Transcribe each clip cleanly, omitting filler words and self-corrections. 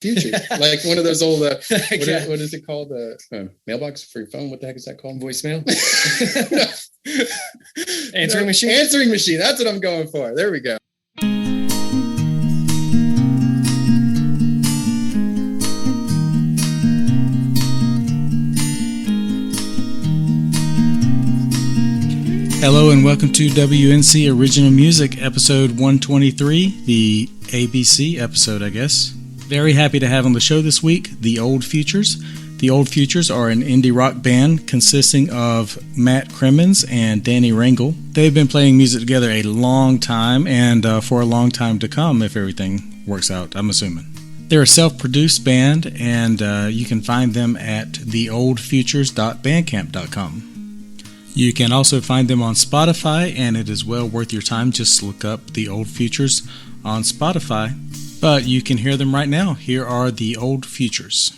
future, like one of those old what is it called, mailbox for your phone? What the heck is that called? Voicemail. Answering machine. That's what I'm going for. There we go. Hello and welcome to WNC Original Music episode 123, the ABC episode, I guess. Very happy to have on the show this week The Old Futures. The Old Futures are an indie rock band consisting of Cremeens and Danny Rangel. They've been playing music together a long time and for a long time to come if everything works out, I'm assuming. They're a self-produced band and you can find them at theoldfutures.bandcamp.com. You can also find them on Spotify, and it is well worth your time. Just look up The Old Futures on Spotify. But you can hear them right now. Here are The Old Futures.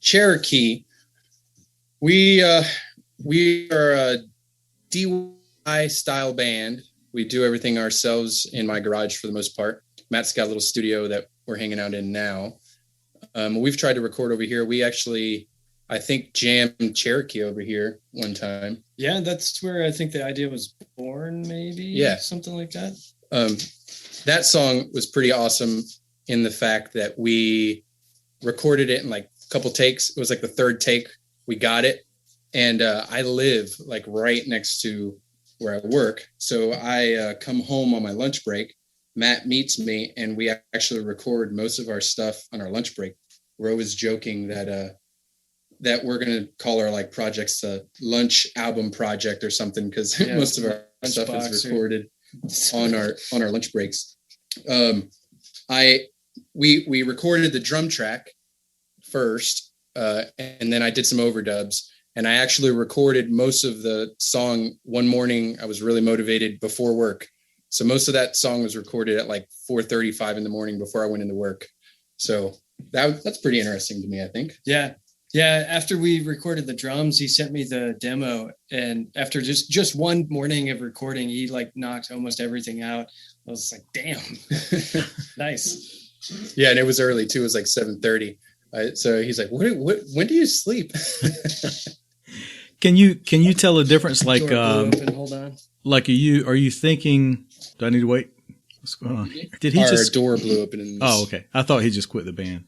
Cherokee. We are a DIY style band. We do everything ourselves in my garage for the most part. Matt's got a little studio that we're hanging out in now. We've tried to record over here. We actually, I think, jammed Cherokee over here one time. Yeah, that's where I think the idea was born, maybe. Yeah. Something like that. That song was pretty awesome in the fact that we recorded it in like a couple takes. It was like the third take. We got it. And I live like right next to where I work. So I come home on my lunch break. Matt meets me and we actually record most of our stuff on our lunch break. We're always joking that we're going to call our like projects a lunch album project or something, because most of our stuff is recorded on our lunch breaks. We recorded the drum track first, and then I did some overdubs. And I actually recorded most of the song one morning. I was really motivated before work. So most of that song was recorded at like 4:35 in the morning before I went into work. So that's pretty interesting to me, I think. Yeah. Yeah. After we recorded the drums, he sent me the demo. And after just one morning of recording, he like knocked almost everything out. I was like, damn, nice. Yeah. And it was early too. It was like 7:30. So he's like, when do you sleep? Can you tell a difference? Like, hold on. Like, are you thinking, do I need to wait? What's going on? Did he Our door blew open in this. Oh, okay. I thought he just quit the band.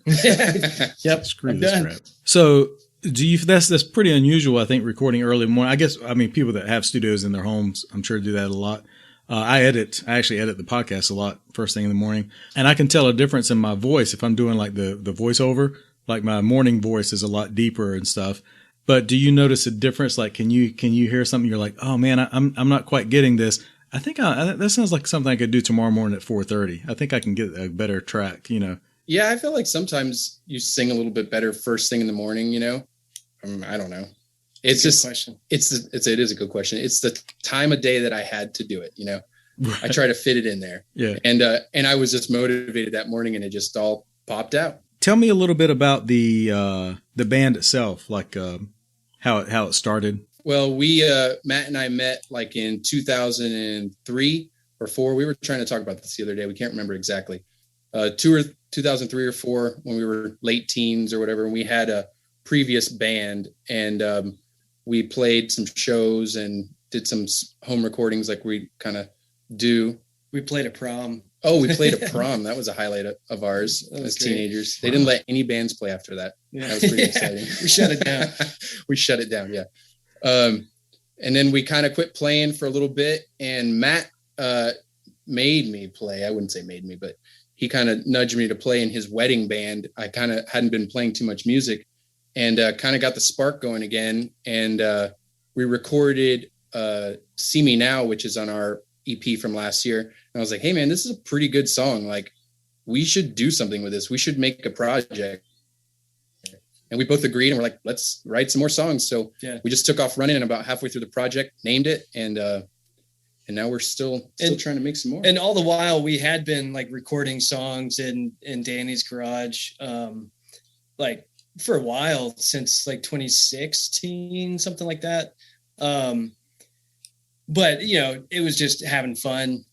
Yep. Screw this crap. So that's pretty unusual, I think, recording early morning. I mean, people that have studios in their homes, I'm sure do that a lot. I actually edit the podcast a lot first thing in the morning, and I can tell a difference in my voice if I'm doing like the voiceover. Like my morning voice is a lot deeper and stuff. But do you notice a difference? Like, can you hear something? You're like, oh man, I'm not quite getting this. I think that sounds like something I could do tomorrow morning at 4:30. I think I can get a better track, Yeah, I feel like sometimes you sing a little bit better first thing in the morning. I don't know. It's just question. It is a good question. It's the time of day that I had to do it. Right. I try to fit it in there. Yeah. And I was just motivated that morning, and it just all popped out. Tell me a little bit about the band itself, like how it started. Well, Matt and I met like in 2003 or 4. We were trying to talk about this the other day. We can't remember exactly. 2003 or 4 when we were late teens or whatever. And we had a previous band, and we played some shows and did some home recordings like we kind of do. We played a prom. Oh, we played a prom. That was a highlight of ours as teenagers. They didn't let any bands play after that. Yeah. That was pretty exciting. We shut it down. We shut it down, yeah. And then we kind of quit playing for a little bit, and Matt made me play. I wouldn't say made me, but he kind of nudged me to play in his wedding band. I kind of hadn't been playing too much music, and kind of got the spark going again. And we recorded See Me Now, which is on our EP from last year. And I was like, hey man, this is a pretty good song. Like, we should do something with this. We should make a project. And we both agreed, and we're like, let's write some more songs. So we just took off running, and about halfway through the project, named it. And now we're still trying to make some more. And all the while we had been like recording songs in Danny's garage, like for a while, since like 2016, something like that. But it was just having fun.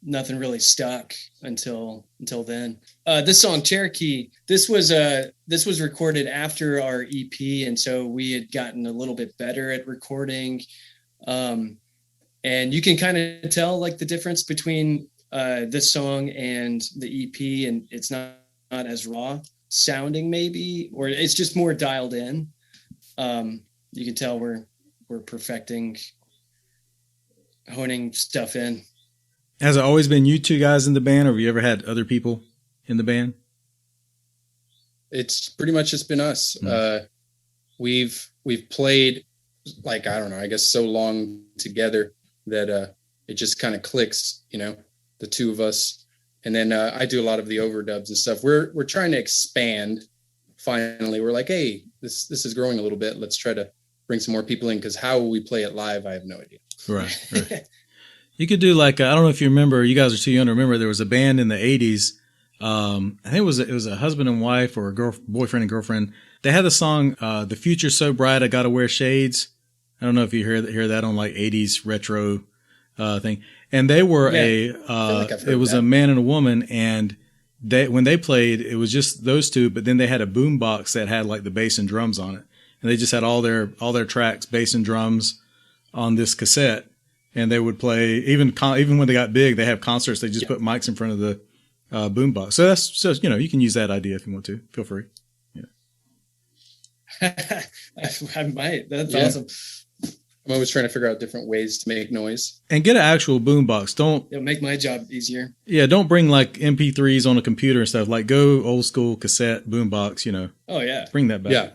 Nothing really stuck until then. This song Cherokee, this was recorded after our EP, and so we had gotten a little bit better at recording. And you can kind of tell like the difference between this song and the EP, and it's not as raw sounding maybe, or it's just more dialed in. You can tell we're perfecting, honing stuff in. Has it always been you two guys in the band, or have you ever had other people in the band? It's pretty much just been us. We've played like, I don't know, I guess so long together that it just kind of clicks, the two of us. And then I do a lot of the overdubs and stuff. We're trying to expand. Finally, we're like, hey, this is growing a little bit. Let's try to bring some more people in, because how will we play it live? I have no idea. Right. You could do like, I don't know if you remember, you guys are too young to remember, there was a band in the 80s I think it was a husband and wife or a boyfriend and girlfriend. They had the song, "The Future's So Bright I Gotta Wear Shades." I don't know if you hear that on like 80s retro thing. And they were it was a man and a woman, and when they played, it was just those two, but then they had a boom box that had like the bass and drums on it. And they just had all their tracks, bass and drums on this cassette. And they would play, even when they got big, they have concerts, they just put mics in front of the boom box. So that's just, you can use that idea if you want to. Feel free. Yeah. I might. That's awesome. I'm always trying to figure out different ways to make noise. And get an actual boombox. It'll make my job easier. Yeah, don't bring like MP3s on a computer and stuff. Like go old school cassette boombox, Oh, yeah. Bring that back. Yeah.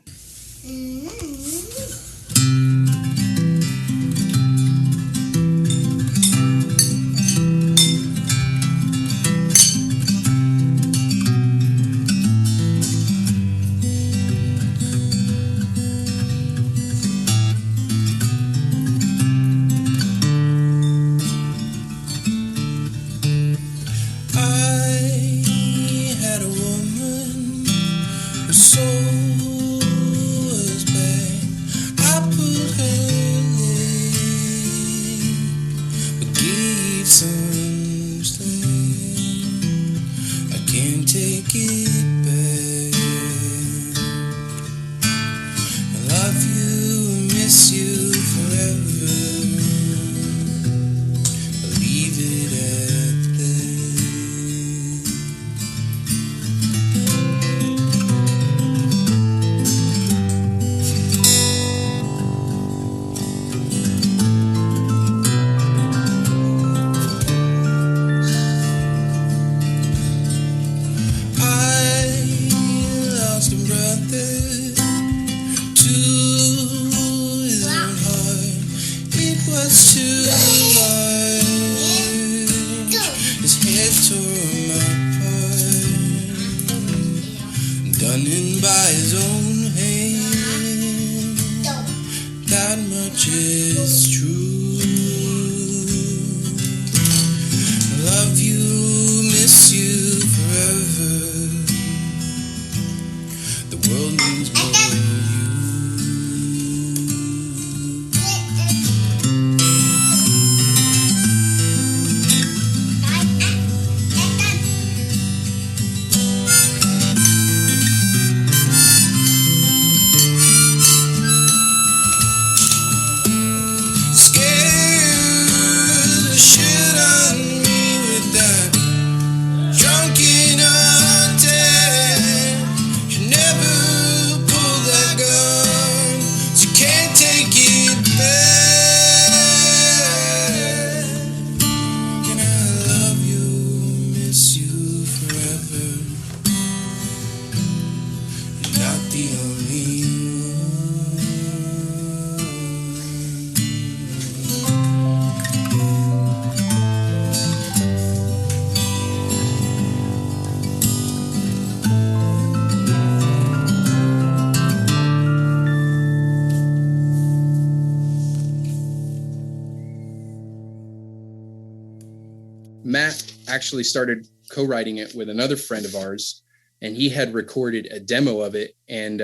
Matt actually started co-writing it with another friend of ours, and he had recorded a demo of it. And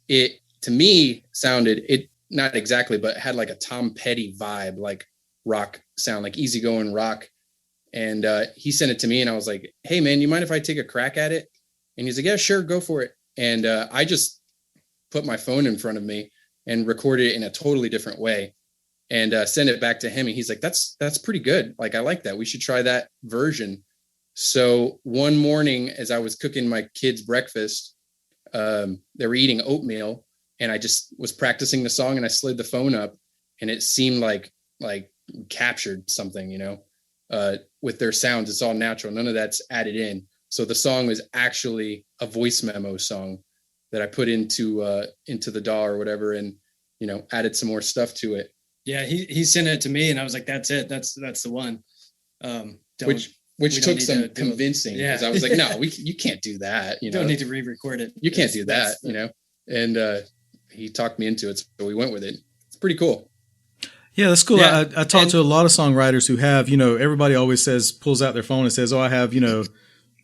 it, to me, sounded, it not exactly, but had like a Tom Petty vibe, like rock sound, like easygoing rock. And he sent it to me, and I was like, hey, man, you mind if I take a crack at it? And he's like, yeah, sure, go for it. And I just put my phone in front of me and recorded it in a totally different way. And send it back to him. And he's like, that's pretty good. Like, I like that. We should try that version. So one morning, as I was cooking my kids breakfast, they were eating oatmeal, and I just was practicing the song, and I slid the phone up, and it seemed like captured something, with their sounds. It's all natural. None of that's added in. So the song was actually a voice memo song that I put into the DAW or whatever, and, added some more stuff to it. Yeah, he sent it to me, and I was like, "That's it. That's the one." Which took some convincing, because I was like, "No, you can't do that. Don't need to re-record it. You can't do that, And he talked me into it, so we went with it. It's pretty cool. Yeah, that's cool. Yeah. I talked to a lot of songwriters who have, everybody always pulls out their phone and says, "Oh, I have,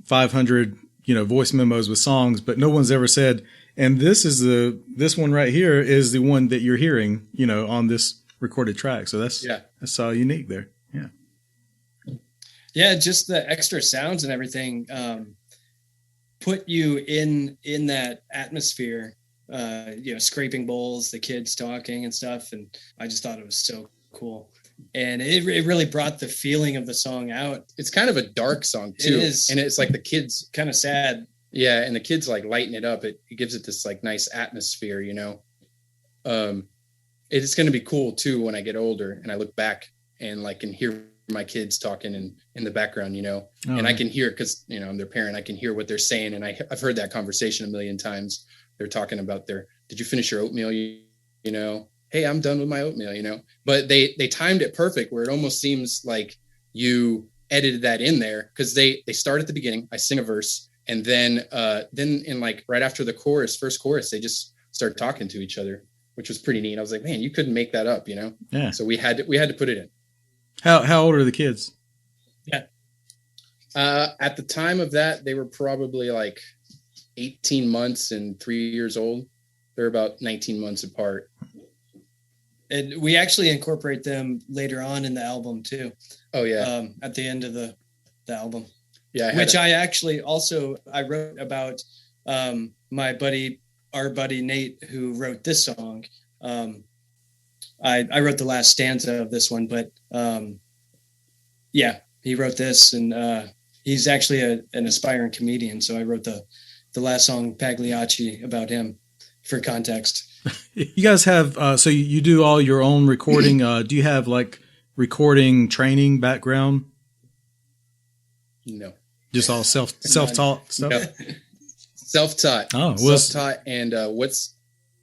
500, voice memos with songs, but no one's ever said, and this one right here is the one that you're hearing, on this recorded track. So that's unique there. Yeah. Yeah. Just the extra sounds and everything, put you in that atmosphere, scraping bowls, the kids talking and stuff. And I just thought it was so cool. And it really brought the feeling of the song out. It's kind of a dark song too. It is. And it's like the kids kind of sad. Yeah. And the kids like lighten it up. It gives it this like nice atmosphere, It's going to be cool too when I get older and I look back and like can hear my kids talking in the background, and I can hear, because I'm their parent, I can hear what they're saying, and I've heard that conversation a million times. They're talking about did you finish your oatmeal? Hey, I'm done with my oatmeal, but they timed it perfect where it almost seems like you edited that in there, because they start at the beginning, I sing a verse, and then in like right after the first chorus, they just start talking to each other, which was pretty neat. I was like, man, you couldn't make that up, Yeah. So we had to put it in. How old are the kids? Yeah. At the time of that, they were probably like 18 months and 3 years old. They're about 19 months apart. And we actually incorporate them later on in the album too. Oh yeah. At the end of the album. Yeah. I wrote about our buddy Nate, who wrote this song. I wrote the last stanza of this one, but he wrote this, and he's actually an aspiring comedian. So I wrote the last song, Pagliacci, about him for context. You guys have, so you do all your own recording. Do you have like recording training background? No. Just all self-taught stuff? No. Self-taught. Oh, well, self-taught, and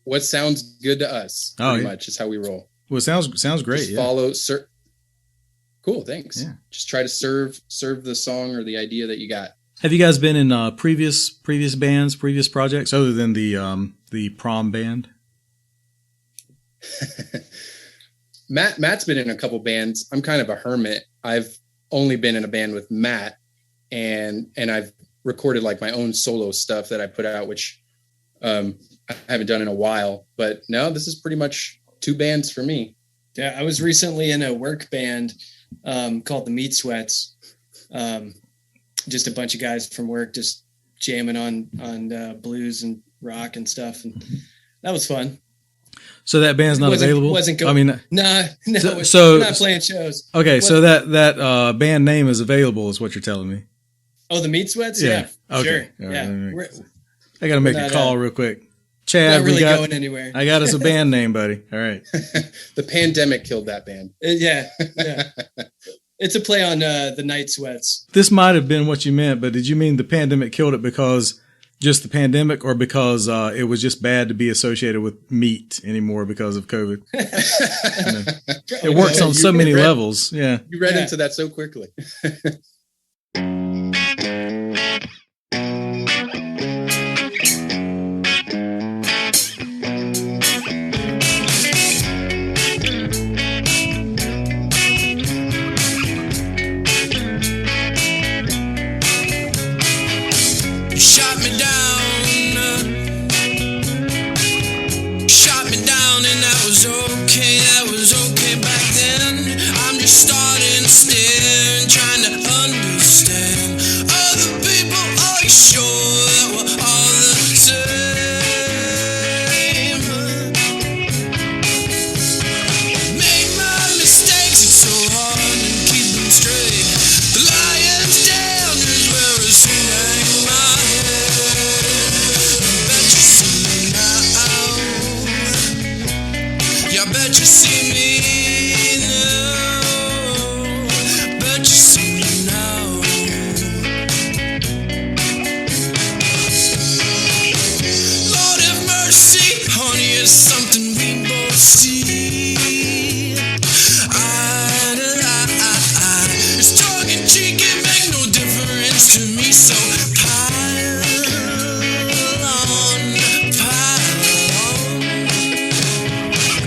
what sounds good to us, pretty much is how we roll. Well, it sounds great. Just follow. Cool, thanks. Yeah. Just try to serve the song or the idea that you got. Have you guys been in previous bands, previous projects, other than the prom band? Matt's been in a couple bands. I'm kind of a hermit. I've only been in a band with Matt, and I've recorded like my own solo stuff that I put out, which I haven't done in a while. But no, this is pretty much 2 bands for me. Yeah, I was recently in a work band called the Meat Sweats. Just a bunch of guys from work just jamming on blues and rock and stuff, and that was fun. So that band's not available? Wasn't going. I mean, no. So we're not playing shows. Okay, so that band name is available, is what you're telling me. Oh, the Meat Sweats? Yeah. Okay. Sure. Yeah. I got to make a call real quick. Chad, not really going anywhere. I got us a band name, buddy. All right. The pandemic killed that band. Yeah. It's a play on the Night Sweats. This might have been what you meant, but did you mean the pandemic killed it because just the pandemic, or because it was just bad to be associated with meat anymore because of COVID? It works on so many levels. Yeah. You read into that so quickly.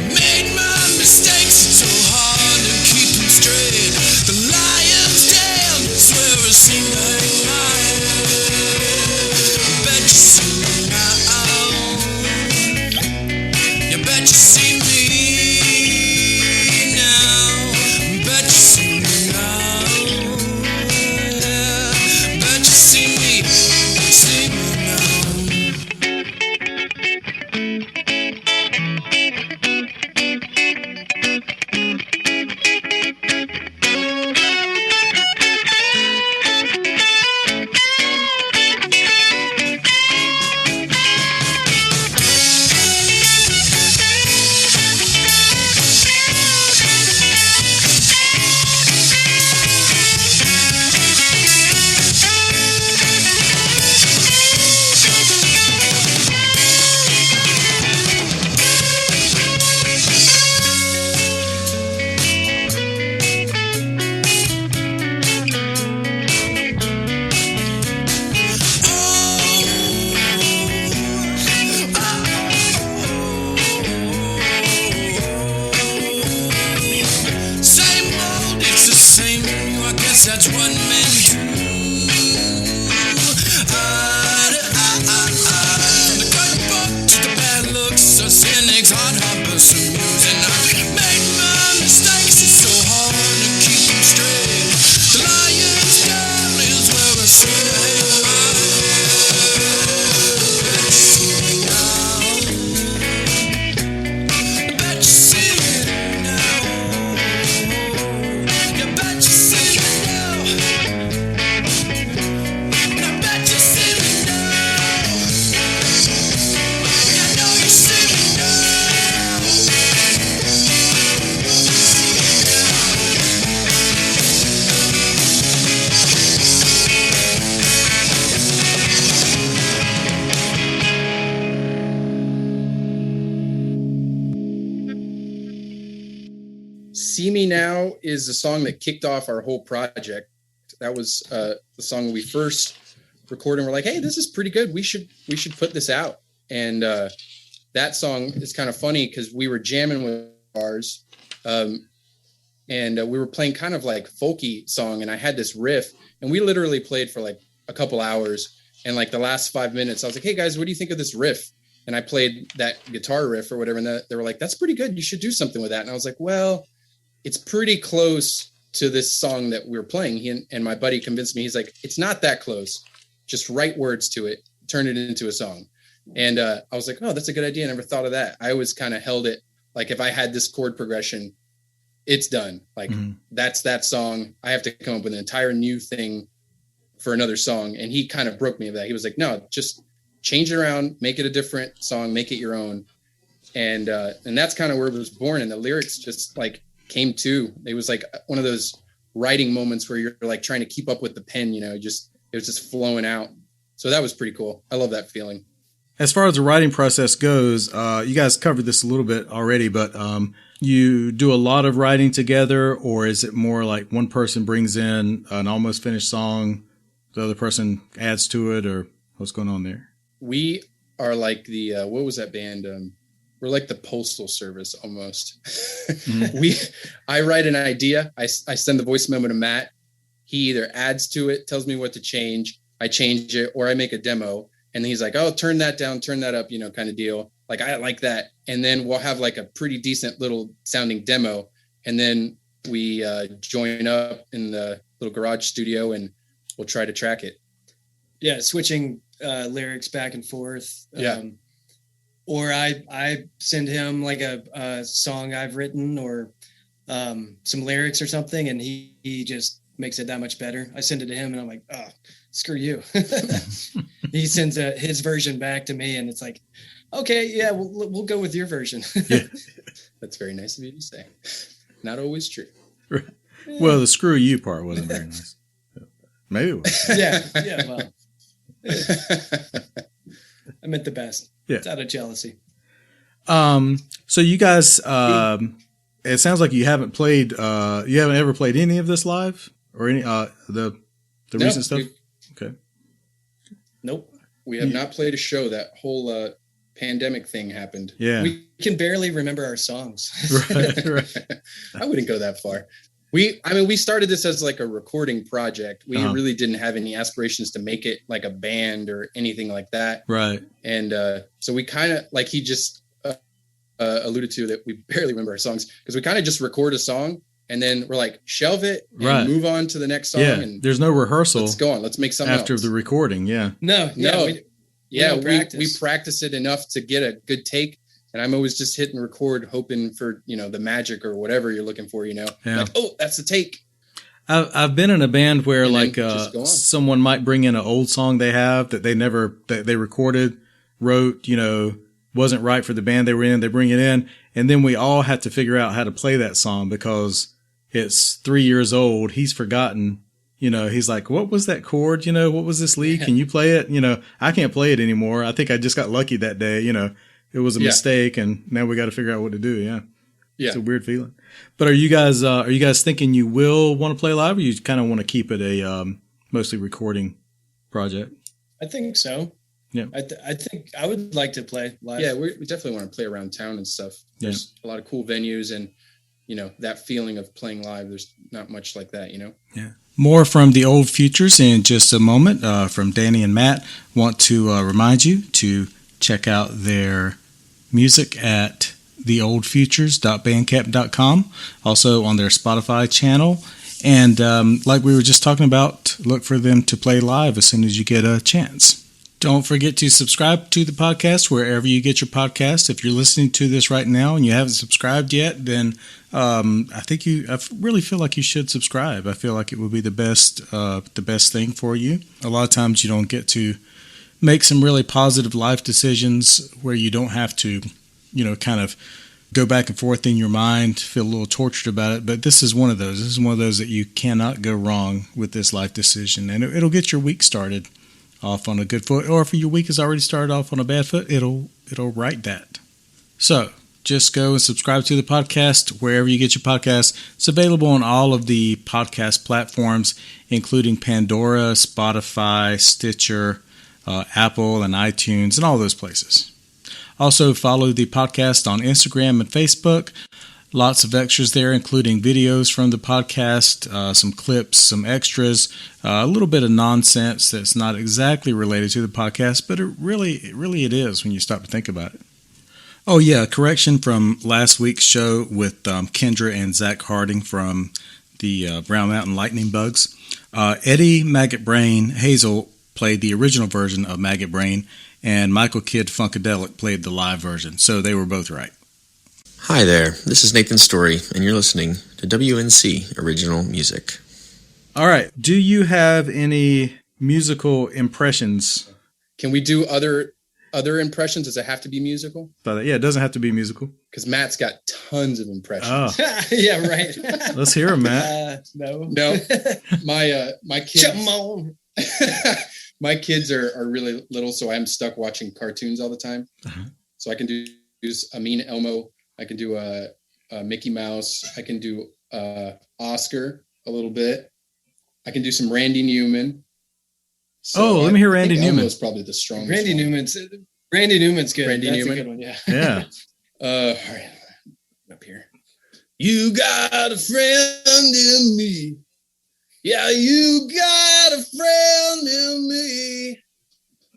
Made my mistake. See Me Now is the song that kicked off our whole project. That was the song we first recorded. And we're like, hey, this is pretty good. We should put this out. And that song is kind of funny because we were jamming with ours. And we were playing kind of like folky song. And I had this riff. And we literally played for like a couple hours. And like the last 5 minutes, I was like, hey, guys, what do you think of this riff? And I played that guitar riff or whatever. And they were like, that's pretty good. You should do something with that. And I was like, well, it's pretty close to this song that we were playing. He and my buddy convinced me. He's like, it's not that close. Just write words to it, turn it into a song. And I was like, oh, that's a good idea. I never thought of that. I always kind of held it like if I had this chord progression, it's done. Like that's that song. I have to come up with an entire new thing for another song. And he kind of broke me of that. He was like, no, just change it around, make it a different song, make it your own. And that's kind of where it was born. And the lyrics just like came to. It was like one of those writing moments where you're like trying to keep up with the pen, you know, it was just flowing out. So that was pretty cool. I love that feeling. As far as the writing process goes, you guys covered this a little bit already, but you do a lot of writing together, or is it more like one person brings in an almost finished song, the other person adds to it, or what's going on there? We are like the, what was that band? We're like the Postal Service almost. I write an idea. I send the voice memo to Matt. He either adds to it, tells me what to change. I change it, or I make a demo. And he's like, oh, turn that down, turn that up, you know, kind of deal. Like, I like that. And then we'll have like a pretty decent little sounding demo. And then we join up in the little garage studio and we'll try to track it. Yeah, switching lyrics back and forth. Yeah. Or I send him like a song I've written or some lyrics or something, and he just makes it that much better. I send it to him, and I'm like, oh, screw you. He sends his version back to me, and it's like, okay, yeah, we'll go with your version. Yeah. That's very nice of you to say. Not always true. Right. Well, the screw you part wasn't very nice. Maybe it was. Yeah, well. I meant the best. Yeah. It's out of jealousy. So you guys, it sounds like you haven't ever played any of this live or any, the recent stuff? Okay. Nope. We have not played a show. That whole pandemic thing happened. Yeah. We can barely remember our songs. Right. I wouldn't go that far. We started this as like a recording project. We really didn't have any aspirations to make it like a band or anything like that. Right. And so we kind of like, he just alluded to, that we barely remember our songs because we kind of just record a song and then we're like, shelve it and move on to the next song. Yeah, and there's no rehearsal. Let's go on. Let's make something after else. the recording. Yeah. No. We practice it enough to get a good take. And I'm always just hitting record, hoping for, the magic or whatever you're looking for, Yeah. Like, oh, that's the take. I've been in a band where someone might bring in an old song they have that they recorded, wrote, wasn't right for the band they were in. They bring it in, and then we all have to figure out how to play that song because it's 3 years old. He's forgotten. He's like, what was that chord? What was this lead? Can you play it? I can't play it anymore. I think I just got lucky that day. It was a mistake, and now we got to figure out what to do. Yeah. Yeah. It's a weird feeling. But are you guys thinking you will want to play live, or you kind of want to keep it a mostly recording project? I think so. Yeah. I think I would like to play live. Yeah, we definitely want to play around town and stuff. There's a lot of cool venues, and that feeling of playing live. There's not much like that, Yeah. More from the Old Futures in just a moment. From Danny and Matt, want to remind you to check out their music at theoldfutures.bandcamp.com, also on their Spotify channel. And like we were just talking about, look for them to play live as soon as you get a chance. Don't forget to subscribe to the podcast wherever you get your podcast. If you're listening to this right now and you haven't subscribed yet, then I really feel like you should subscribe. I feel like it would be the best thing for you. A lot of times you don't get to make some really positive life decisions where you don't have to, kind of go back and forth in your mind, feel a little tortured about it. But this is one of those. This is one of those that you cannot go wrong with this life decision. And it'll get your week started off on a good foot. Or if your week has already started off on a bad foot, it'll right that. So just go and subscribe to the podcast wherever you get your podcast. It's available on all of the podcast platforms, including Pandora, Spotify, Stitcher, Apple, and iTunes, and all those places. Also, follow the podcast on Instagram and Facebook. Lots of extras there, including videos from the podcast, some clips, some extras, a little bit of nonsense that's not exactly related to the podcast, but it really is when you stop to think about it. Oh, yeah, correction from last week's show with Kendra and Zach Harding from the Brown Mountain Lightning Bugs. Eddie Maggot Brain Hazel played the original version of Maggot Brain, and Michael Kidd Funkadelic played the live version, so they were both right. Hi there, this is Nathan Story, and you're listening to WNC Original Music. All right, do you have any musical impressions? Can we do other impressions? Does it have to be musical? Yeah, it doesn't have to be musical. Because Matt's got tons of impressions. Oh. Yeah, right. Let's hear them, Matt. No. My kids. Come on. My kids are really little, so I'm stuck watching cartoons all the time. Uh-huh. So I can do a mean Elmo. I can do a Mickey Mouse. I can do Oscar a little bit. I can do some Randy Newman. So let me hear Randy Newman. Elmo's probably the strongest. Randy Newman's good. Randy That's Newman. A good one, yeah. Yeah. All right. Up here. You got a friend in me. Yeah, you got a friend in me.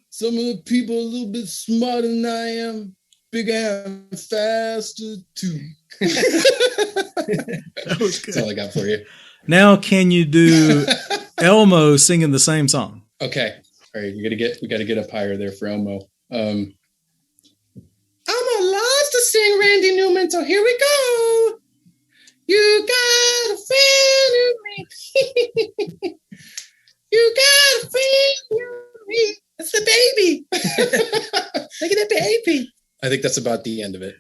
Some of the people a little bit smarter than I am. Bigger and faster too. That was good. That's all I got for you. Now, can you do Elmo singing the same song? Okay. All right. We got to get up higher there for Elmo. I'm a love to sing Randy Newman, so here we go. You got a friend in me. You got a friend in me. That's the baby. Look at the baby. I think that's about the end of it.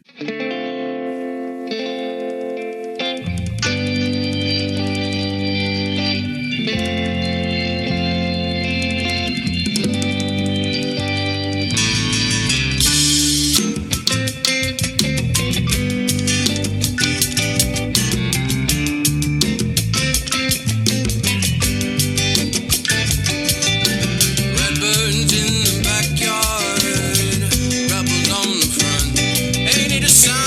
Redbirds in the backyard, rebels on the front. Ain't it a sign?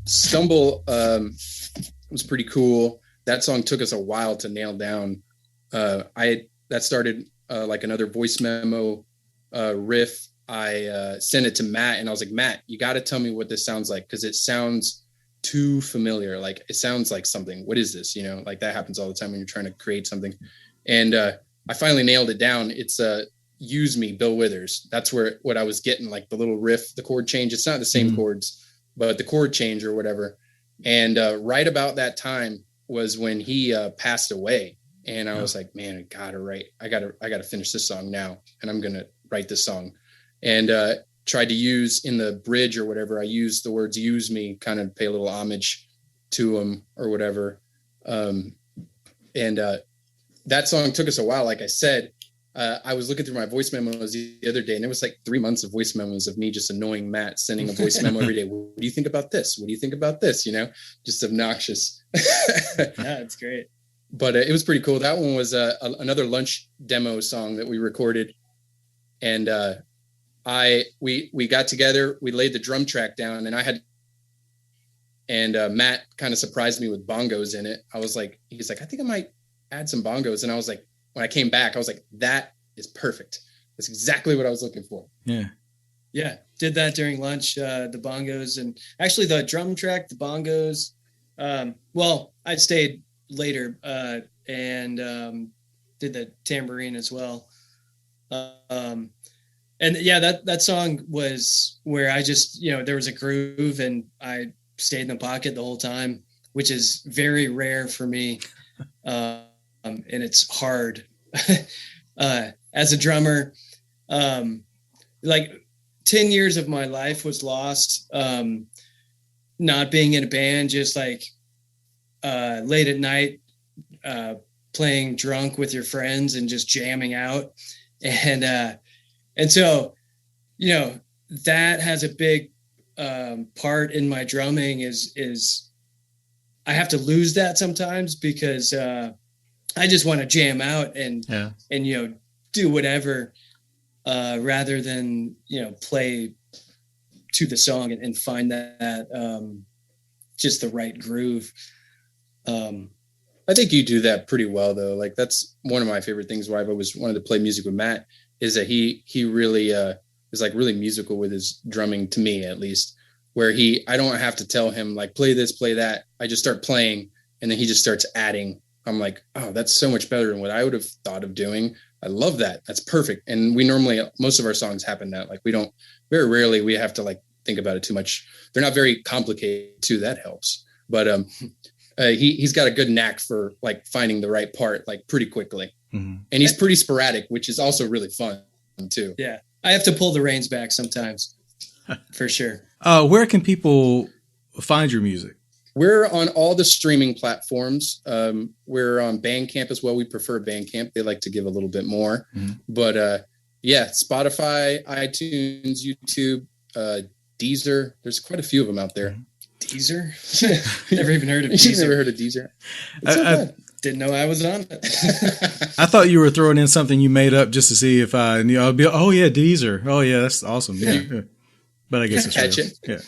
Stumble was pretty cool. That song took us a while to nail down. That started like another voice memo riff. I sent it to Matt, and I was like, Matt, you got to tell me what this sounds like, because it sounds too familiar. Like, it sounds like something. What is this? You know, like that happens all the time when you're trying to create something. And I finally nailed it down. It's Use Me, Bill Withers. That's what I was getting, like the little riff, the chord change. It's not the same chords, but the chord change or whatever. And right about that time was when he passed away. And I was like, man, I gotta finish this song now. And I'm going to write this song. And tried to use in the bridge or whatever, I used the words "use me," kind of pay a little homage to him or whatever. That song took us a while. Like I said, I was looking through my voice memos the other day, and it was like 3 months of voice memos of me just annoying Matt, sending a voice memo every day. What do you think about this? What do you think about this? You know, just obnoxious. Yeah, it's great. But it was pretty cool. That one was another lunch demo song that we recorded. And we got together, we laid the drum track down, and Matt kind of surprised me with bongos in it. He's like, I think I might add some bongos. And I was like, when I came back, I was like, that is perfect. That's exactly what I was looking for. Yeah. Yeah. Did that during lunch, the bongos, and actually the drum track, the bongos. Well, I stayed later and did the tambourine as well. And yeah, that song was where I just, there was a groove and I stayed in the pocket the whole time, which is very rare for me. And it's hard as a drummer. Like 10 years of my life was lost. Not being in a band, just like late at night, playing drunk with your friends and just jamming out. And so, that has a big part in my drumming is I have to lose that sometimes because I just want to jam out and do whatever rather than, play to the song and find that just the right groove. I think you do that pretty well, though. Like, that's one of my favorite things why I've always wanted to play music with Matt, is that he really is like really musical with his drumming, to me at least, where I don't have to tell him like, play this, play that. I just start playing and then he just starts adding. I'm like, oh, that's so much better than what I would have thought of doing. I love that. That's perfect. And we normally, most of our songs happen that, like, very rarely we have to like think about it too much. They're not very complicated too. That helps. But he's got a good knack for like finding the right part like pretty quickly. Mm-hmm. And he's pretty sporadic, which is also really fun too. Yeah. I have to pull the reins back sometimes for sure. Where can people find your music? We're on all the streaming platforms. We're on Bandcamp as well. We prefer Bandcamp. They like to give a little bit more, but Spotify, iTunes, YouTube, Deezer. There's quite a few of them out there. Deezer? Never even heard of Deezer. You've never heard of Deezer? I didn't know I was on it. I thought you were throwing in something you made up just to see if I knew. I'd be, oh yeah, Deezer. Oh yeah, that's awesome. Yeah. But I guess it's catch real. it. Yeah.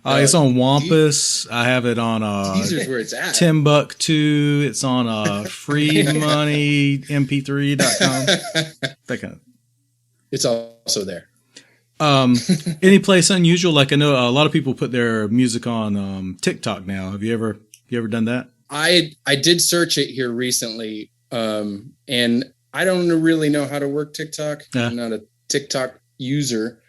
It's on Wampus. I have it on Deezer's where it's at. Timbuktu. It's on freemoney mp3.com. That kind of. It's also there. Any place unusual? Like, I know a lot of people put their music on TikTok now. Have you ever done that? I did search it here recently, and I don't really know how to work TikTok. Yeah. I'm not a TikTok user.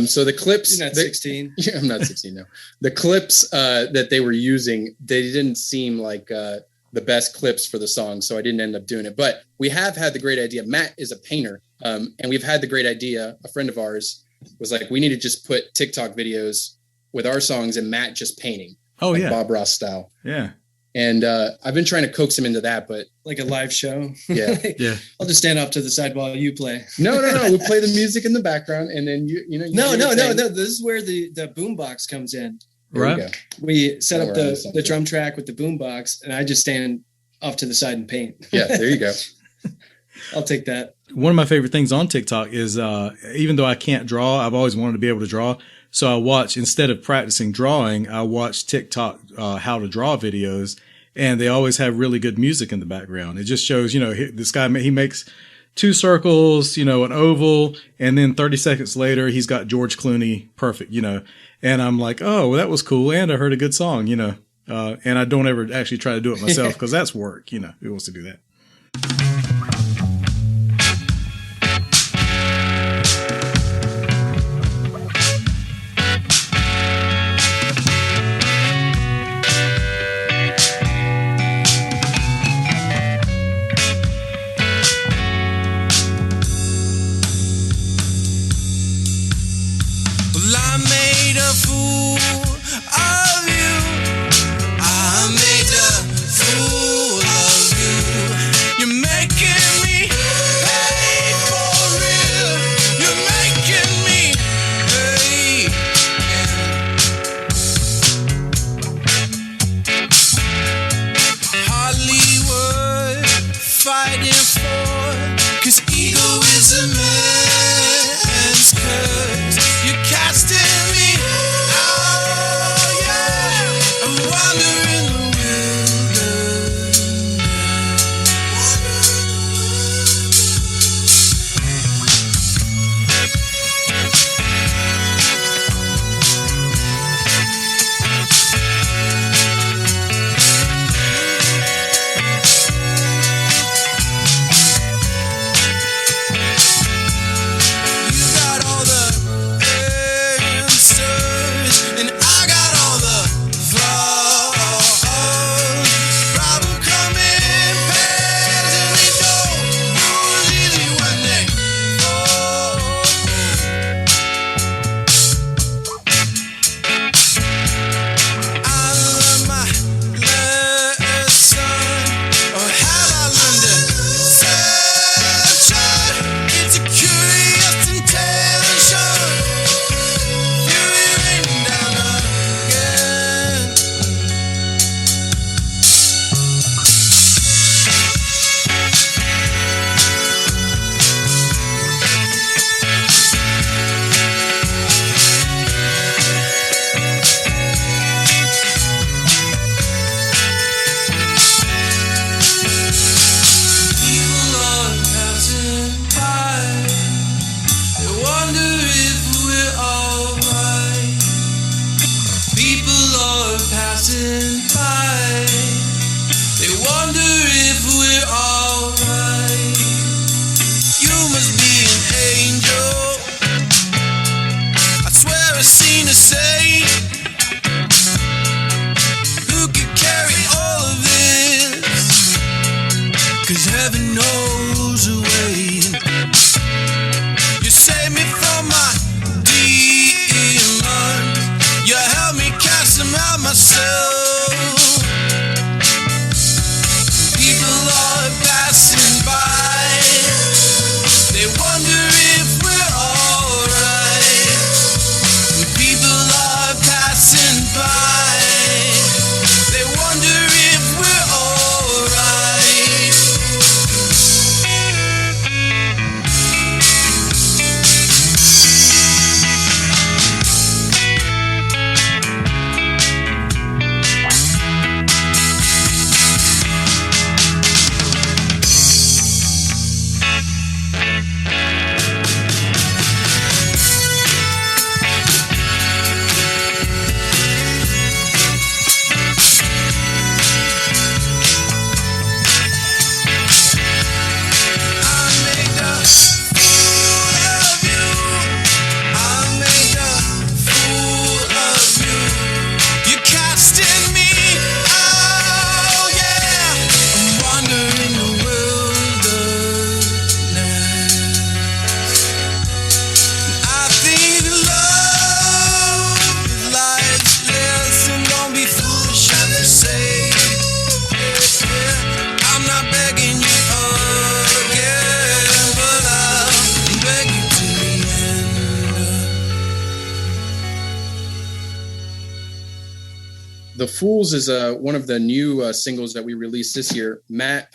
So the clips. You're not 16. Yeah, I'm not 16 now. The clips that they were using, they didn't seem like the best clips for the song, so I didn't end up doing it. But we have had the great idea. Matt is a painter, and we've had the great idea. A friend of ours was like, we need to just put TikTok videos with our songs and Matt just painting. Oh, like yeah. Bob Ross style. Yeah. And I've been trying to coax him into that, but like a live show. Yeah. Yeah. I'll just stand off to the side while you play. No. We play the music in the background, and then you No. This is where the boombox comes in. Right. We set up the drum track with the boombox, and I just stand off to the side and paint. Yeah, there you go. I'll take that. One of my favorite things on TikTok is, even though I can't draw, I've always wanted to be able to draw. So I watch, instead of practicing drawing, I watch TikTok, how to draw videos, and they always have really good music in the background. It just shows, this guy, he makes 2 circles, an oval, and then 30 seconds later, he's got George Clooney perfect, and I'm like, oh, well, that was cool. And I heard a good song, and I don't ever actually try to do it myself because that's work, who wants to do that? The Fools is one of the new singles that we released this year. Matt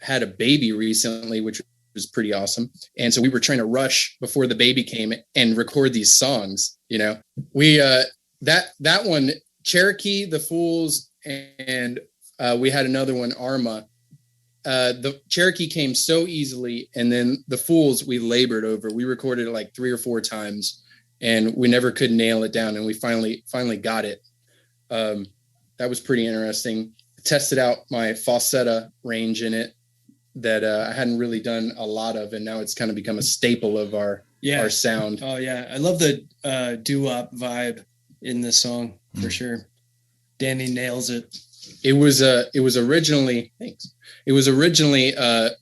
had a baby recently, which was pretty awesome. And so we were trying to rush before the baby came and record these songs. You know, we that one, Cherokee, The Fools, and we had another one, Arma. The Cherokee came so easily, and then The Fools we labored over. We recorded it like 3 or 4 times, and we never could nail it down. And we finally got it. That was pretty interesting. Tested out my falsetto range in it that I hadn't really done a lot of, and now it's kind of become a staple of our sound. Oh yeah, I love the doo-wop vibe in this song for sure. Danny nails it. It was originally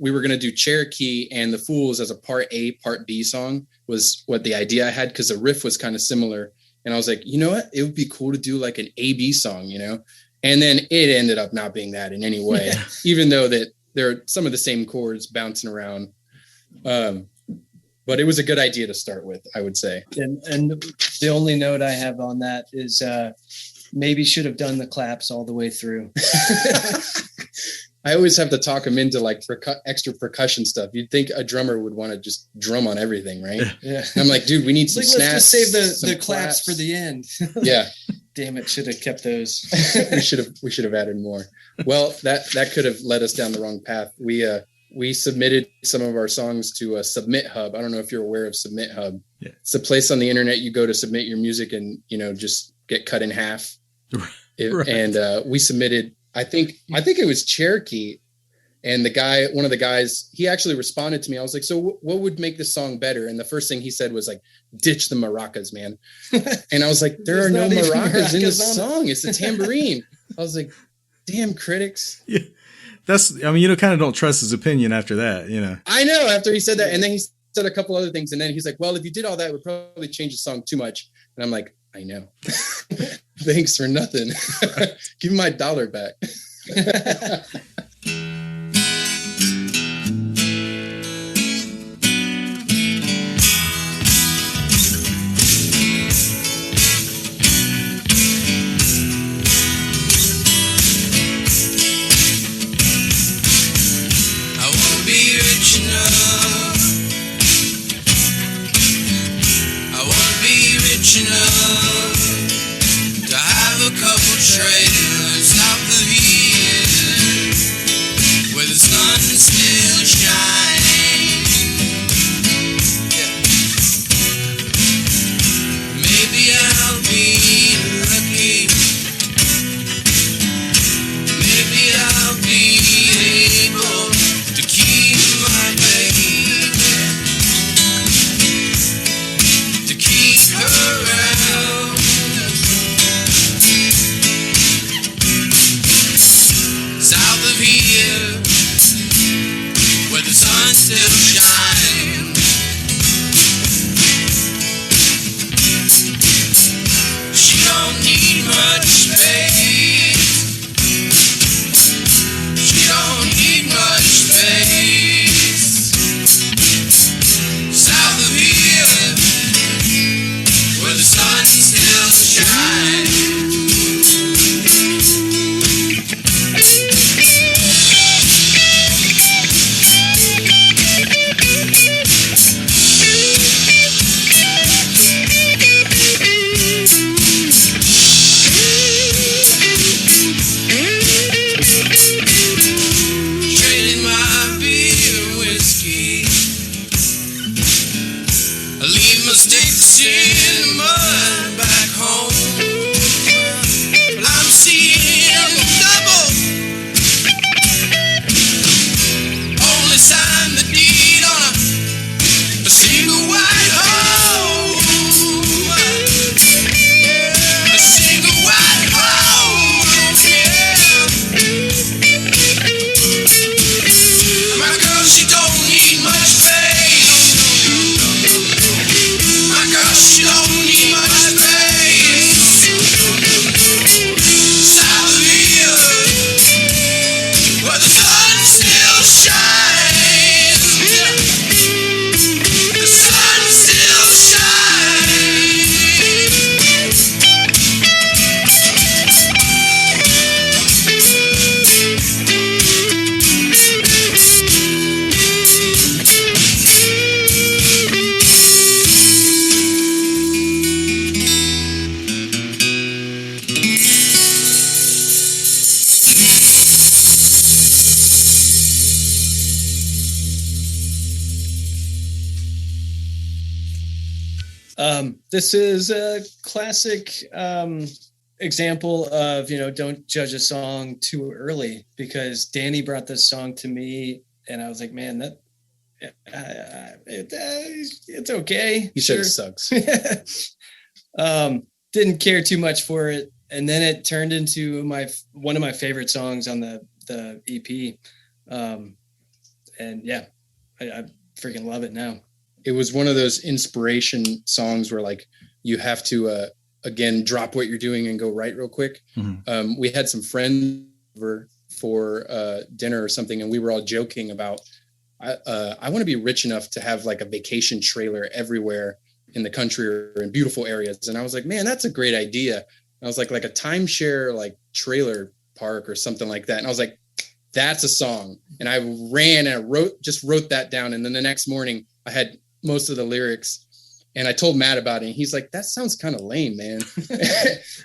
we were going to do Cherokee and The Fools as a part A, part B song was what the idea I had, because the riff was kind of similar. And I was like, you know what? It would be cool to do like an A-B song, you know? And then it ended up not being that in any way, even though that there are some of the same chords bouncing around. But it was a good idea to start with, I would say. And the only note I have on that is maybe should have done the claps all the way through. I always have to talk them into like extra percussion stuff. You'd think a drummer would want to just drum on everything, right? Yeah. And I'm like, dude, we need some snaps. Let's just save the claps for the end. Yeah. Damn it, should have kept those. we should have added more. Well, that could have led us down the wrong path. We submitted some of our songs to Submit Hub. I don't know if you're aware of Submit Hub. Yeah. It's a place on the internet you go to submit your music and, you know, just get cut in half. Right. And we submitted, I think it was Cherokee, and one of the guys, he actually responded to me. I was like, so what would make this song better? And the first thing he said was like, ditch the maracas, man. And I was like, there are no maracas in this song. It's a tambourine. I was like, damn, critics. Yeah. You kind of don't trust his opinion after that, you know. I know, after he said that. And then he said a couple other things. And then he's like, well, if you did all that, it would probably change the song too much. And I'm like, I know. Thanks for nothing. Give me my $1 back. Trailers south of here, where the sun is still shining. Yeah. Maybe I'll be lucky. Maybe I'll be able to keep my baby, to keep her around. This is a classic example of, don't judge a song too early, because Danny brought this song to me and I was like, man, it's okay. He said it sucks. Didn't care too much for it. And then it turned into one of my favorite songs on the EP. And yeah, I freaking love it now. It was one of those inspiration songs where like you have to again drop what you're doing and go write real quick. Mm-hmm. We had some friends over for dinner or something, and we were all joking about I want to be rich enough to have like a vacation trailer everywhere in the country or in beautiful areas. And I was like, man, that's a great idea. And I was like a timeshare like trailer park or something like that. And I was like, that's a song. And I ran and I wrote that down. And then the next morning I had most of the lyrics, and I told Matt about it. And he's like, that sounds kind of lame, man.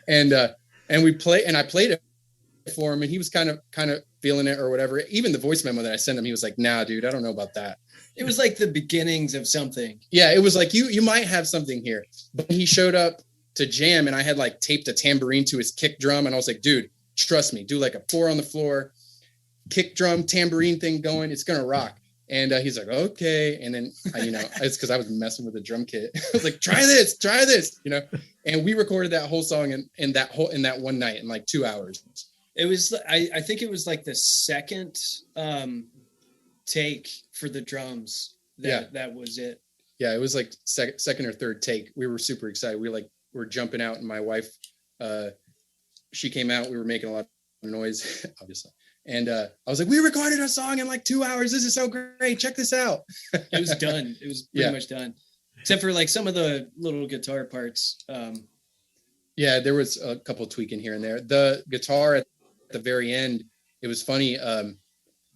and I played it for him, and he was kind of feeling it or whatever. Even the voice memo that I sent him, he was like, nah, dude, I don't know about that. It was like the beginnings of something. Yeah. It was like, you might have something here. But he showed up to jam, and I had like taped a tambourine to his kick drum. And I was like, dude, trust me, do like a 4 on the floor, kick drum, tambourine thing going. It's going to rock. And he's like, okay. And then, it's because I was messing with the drum kit. I was like, try this, and we recorded that whole song in that one night in like 2 hours. It was, I think it was like the second take for the drums. That was it. Yeah. It was like second or third take. We were super excited. We were jumping out, and my wife, she came out, we were making a lot of noise, obviously. And I was like, we recorded a song in like 2 hours. This is so great. Check this out. It was done. It was pretty much done. Except for like some of the little guitar parts. Yeah, there was a couple tweaking here and there. The guitar at the very end, it was funny.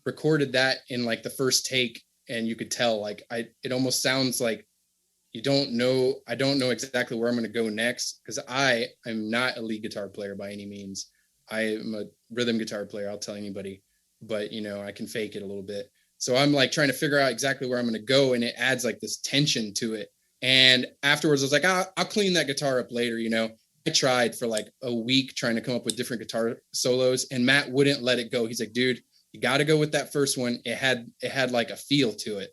Recorded that in like the first take, and you could tell like it almost sounds like I don't know exactly where I'm going to go next, because I am not a lead guitar player by any means. I am a rhythm guitar player, I'll tell anybody, but I can fake it a little bit. So I'm like trying to figure out exactly where I'm going to go, and it adds like this tension to it. And afterwards I was like, I'll clean that guitar up later. I tried for like a week trying to come up with different guitar solos, and Matt wouldn't let it go. He's like, dude, you got to go with that first one. It had like a feel to it.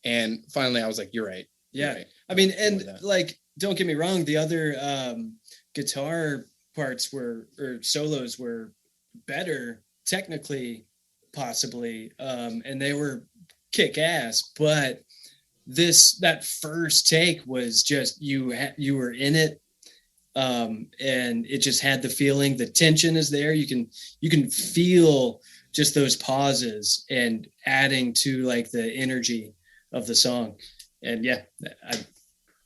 And finally I was like, you're right. Yeah. Right. I mean, and like, don't get me wrong, the other guitar parts or solos were better technically, possibly, and they were kick ass, but that first take was just you were in it, and it just had the feeling. The tension is there. You can feel just those pauses and adding to like the energy of the song. And yeah,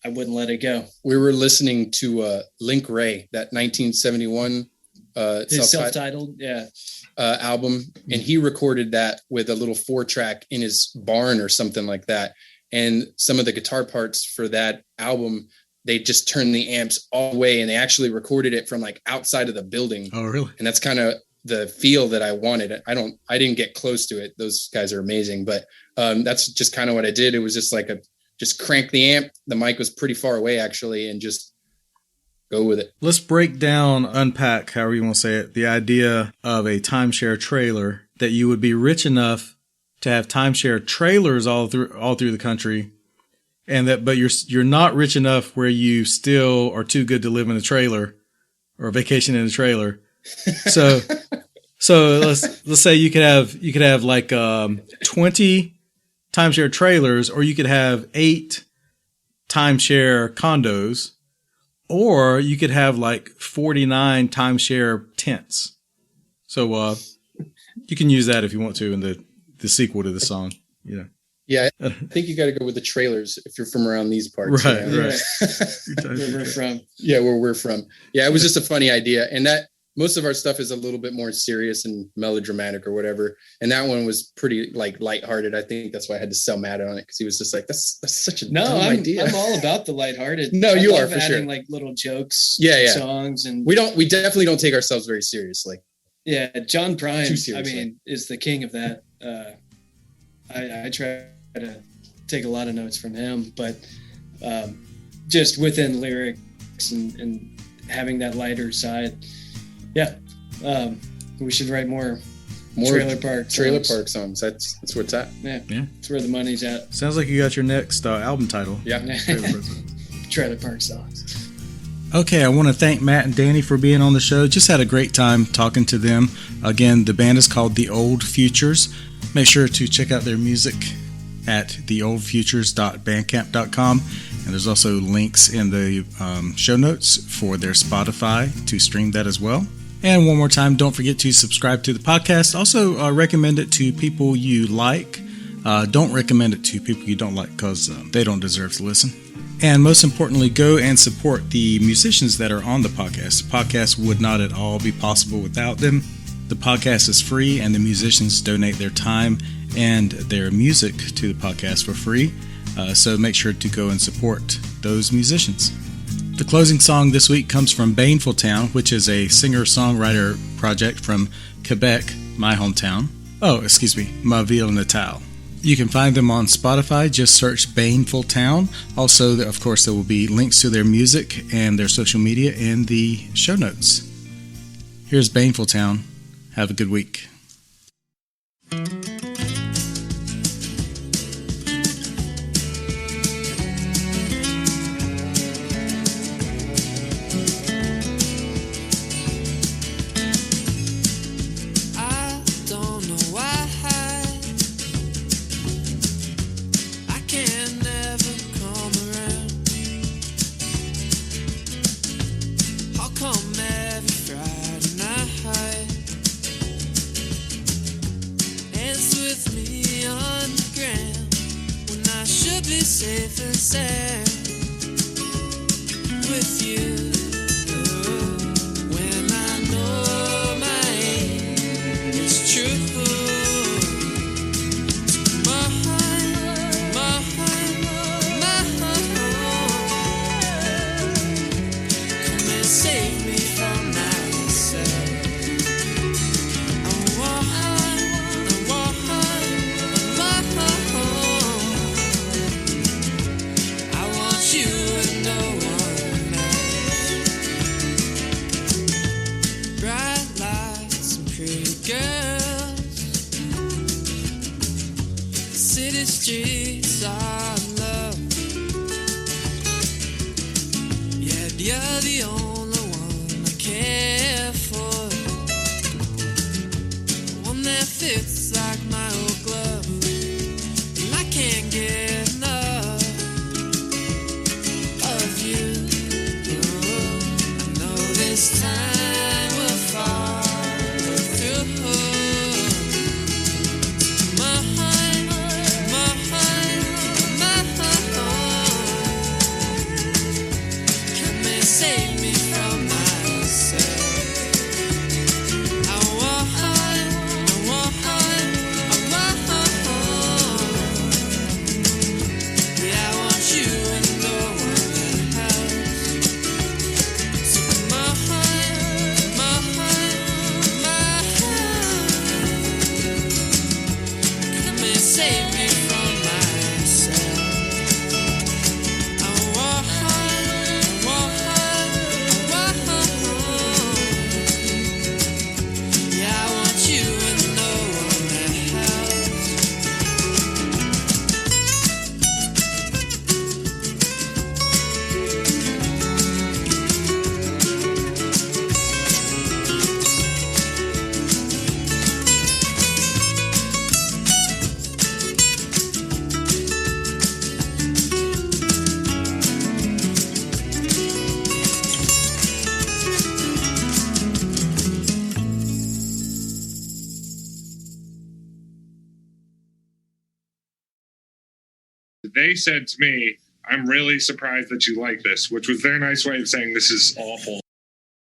I wouldn't let it go. We were listening to Link Ray, that 1971 his self-titled album, and he recorded that with a little 4-track in his barn or something like that. And some of the guitar parts for that album, they just turned the amps all the way, and they actually recorded it from like outside of the building. Oh, really? And that's kind of the feel that I wanted. I didn't get close to it. Those guys are amazing, but that's just kind of what I did. It was just like just crank the amp. The mic was pretty far away actually, and just go with it. Let's unpack, however you want to say it, the idea of a timeshare trailer, that you would be rich enough to have timeshare trailers all through the country, but you're not rich enough where you still are too good to live in a trailer or vacation in a trailer. So let's say you could have like 20 timeshare trailers, or you could have 8 timeshare condos, or you could have like 49 timeshare tents. So you can use that if you want to in the sequel to the song. Yeah, I think you got to go with the trailers if you're from around these parts. Right. Where we're from. Yeah, where we're from. Yeah, it was just a funny idea, and that most of our stuff is a little bit more serious and melodramatic or whatever. And that one was pretty like lighthearted. I think that's why I had to sell Matt on it, because he was just like, that's such a dumb idea. I'm all about the lighthearted. No, you are for adding sure. like little jokes, songs, and we definitely don't take ourselves very seriously. Yeah, John Prine, I mean, is the king of that. I try to take a lot of notes from him, but just within lyrics and having that lighter side. Yeah. We should write more trailer park songs. That's where it's at. Yeah. That's where the money's at. Sounds like you got your next album title. Yeah. Trailer park songs. Okay, I want to thank Matt and Danny for being on the show. Just had a great time talking to them. Again, the band is called The Old Futures. Make sure to check out their music at theoldfutures.bandcamp.com. And there's also links in the show notes for their Spotify to stream that as well. And one more time, don't forget to subscribe to the podcast. Also, recommend it to people you like. Don't recommend it to people you don't like because they don't deserve to listen. And most importantly, go and support the musicians that are on the podcast. The podcast would not at all be possible without them. The podcast is free, and the musicians donate their time and their music to the podcast for free. So make sure to go and support those musicians. The closing song this week comes from Baneful Town, which is a singer-songwriter project from Quebec, my hometown. Ma ville natale. You can find them on Spotify. Just search Baneful Town. Also, of course, there will be links to their music and their social media in the show notes. Here's Baneful Town. Have a good week. Safe and sound with you. When I know my aim is true. My heart, come and save me from myself. You and no one else. Bright lights and pretty girls. City streets are love. Yeah, you're the only one I care for. One that fits like my old glove. And I can't get enough. This time will fall through. My heart, come and save me from myself. I want, yeah, I want you and no one else. My come and save me from myself. I want, yeah, I want you and no one else. They said to me, "I'm really surprised that you like this," which was their nice way of saying this is awful.